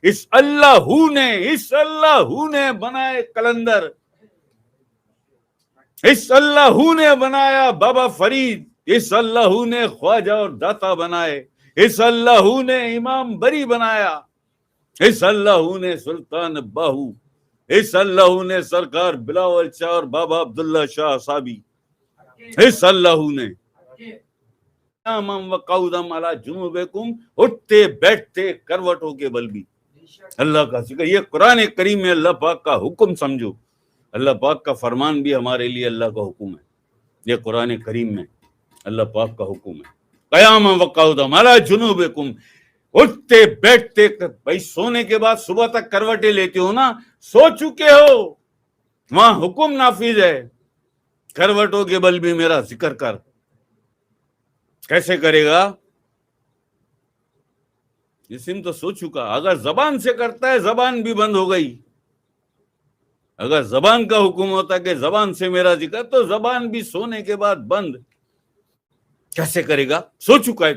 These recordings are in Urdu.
اس اللہ نے بنائے کلندر، اس اللہ نے بنایا بابا فرید، اس اللہ نے خواجہ اور داتا بنائے، اس اللہ نے امام بری بنایا، اس اللہ نے سلطان باہو، اس اللہ نے سرکار بلاول شاہ اور بابا عبداللہ شاہ صابی، اس اللہ نے وقعودم علی جنوبکم، اٹھتے بیٹھتے کروٹوں کے بل بھی اللہ کا ذکر۔ یہ قرآن کریم میں اللہ پاک کا حکم سمجھو، اللہ پاک کا فرمان بھی ہمارے لیے اللہ کا حکم ہے، یہ قرآن کریم میں اللہ پاک کا حکم ہے۔ قیاما وقعودا علی جنوبکم، اٹھتے بیٹھتے، بھائی سونے کے بعد صبح تک کروٹیں لیتے ہو نا، سو چکے ہو، وہاں حکم نافذ ہے، کروٹوں کے بل بھی میرا ذکر کر۔ کیسے کرے گا؟ جسم تو سو چکا، اگر زبان سے کرتا ہے زبان بھی بند ہو گئی، اگر زبان کا حکم ہوتا کہ زبان سے میرا ذکر، تو زبان بھی سونے کے بعد بند۔ کیسے کرے گا؟ سو چکا ہے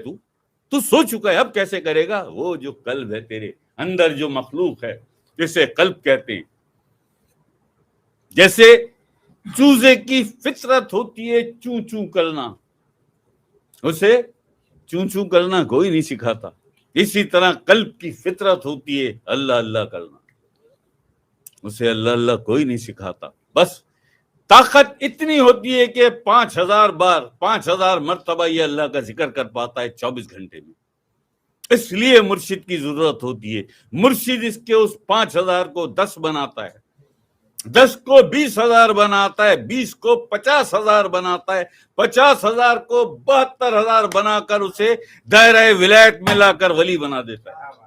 تو سو چکا ہے، اب کیسے کرے گا؟ وہ جو قلب ہے تیرے اندر، جو مخلوق ہے جسے قلب کہتے ہیں، جیسے چوزے کی فطرت ہوتی ہے چوں چوں کرنا، اسے چوں چوں کرنا کوئی نہیں سکھاتا، اسی طرح قلب کی فطرت ہوتی ہے اللہ اللہ کرنا، اسے اللہ اللہ کوئی نہیں سکھاتا۔ بس طاقت اتنی ہوتی ہے کہ 5000 مرتبہ یہ اللہ کا ذکر کر پاتا ہے 24 گھنٹے میں، اس لیے مرشد کی ضرورت ہوتی ہے۔ مرشد اس کے اس 5000 کو 10 بناتا ہے، 10 کو 20,000 بناتا ہے، 20 کو 50,000 بناتا ہے، 50,000 کو 72,000 بنا کر اسے دائرہ ولایت میں لا کر ولی بنا دیتا ہے۔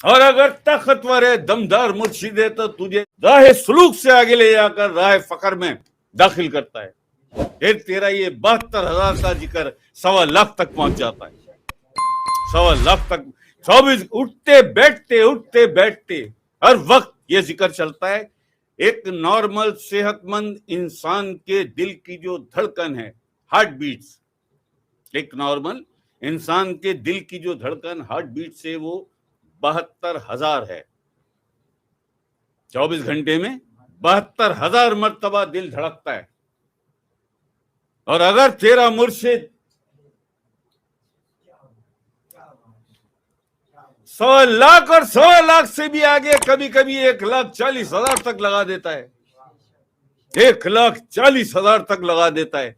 اور اگر طاقتور ہے، دمدار مرشد ہے، تو تجھے راہ سلوک سے آگے لے جا کر راہ فقر میں داخل کرتا ہے، پھر تیرا یہ 72,000 کا ذکر 1.25 لاکھ تک پہنچ جاتا ہے، 1.25 لاکھ تک 24 اٹھتے بیٹھتے ہر وقت یہ ذکر چلتا ہے۔ ایک نارمل صحت مند انسان کے دل کی جو دھڑکن ہے، ہارٹ بیٹس، ایک نارمل انسان کے دل کی جو دھڑکن ہارٹ بیٹ سے وہ 72,000 ہے، 24 گھنٹے میں 72,000 مرتبہ دل دھڑکتا ہے۔ اور اگر تیرا مرشد 100 لاکھ اور 100 لاکھ سے بھی آگے، کبھی کبھی 1,40,000 تک لگا دیتا ہے، 1,40,000 تک لگا دیتا ہے،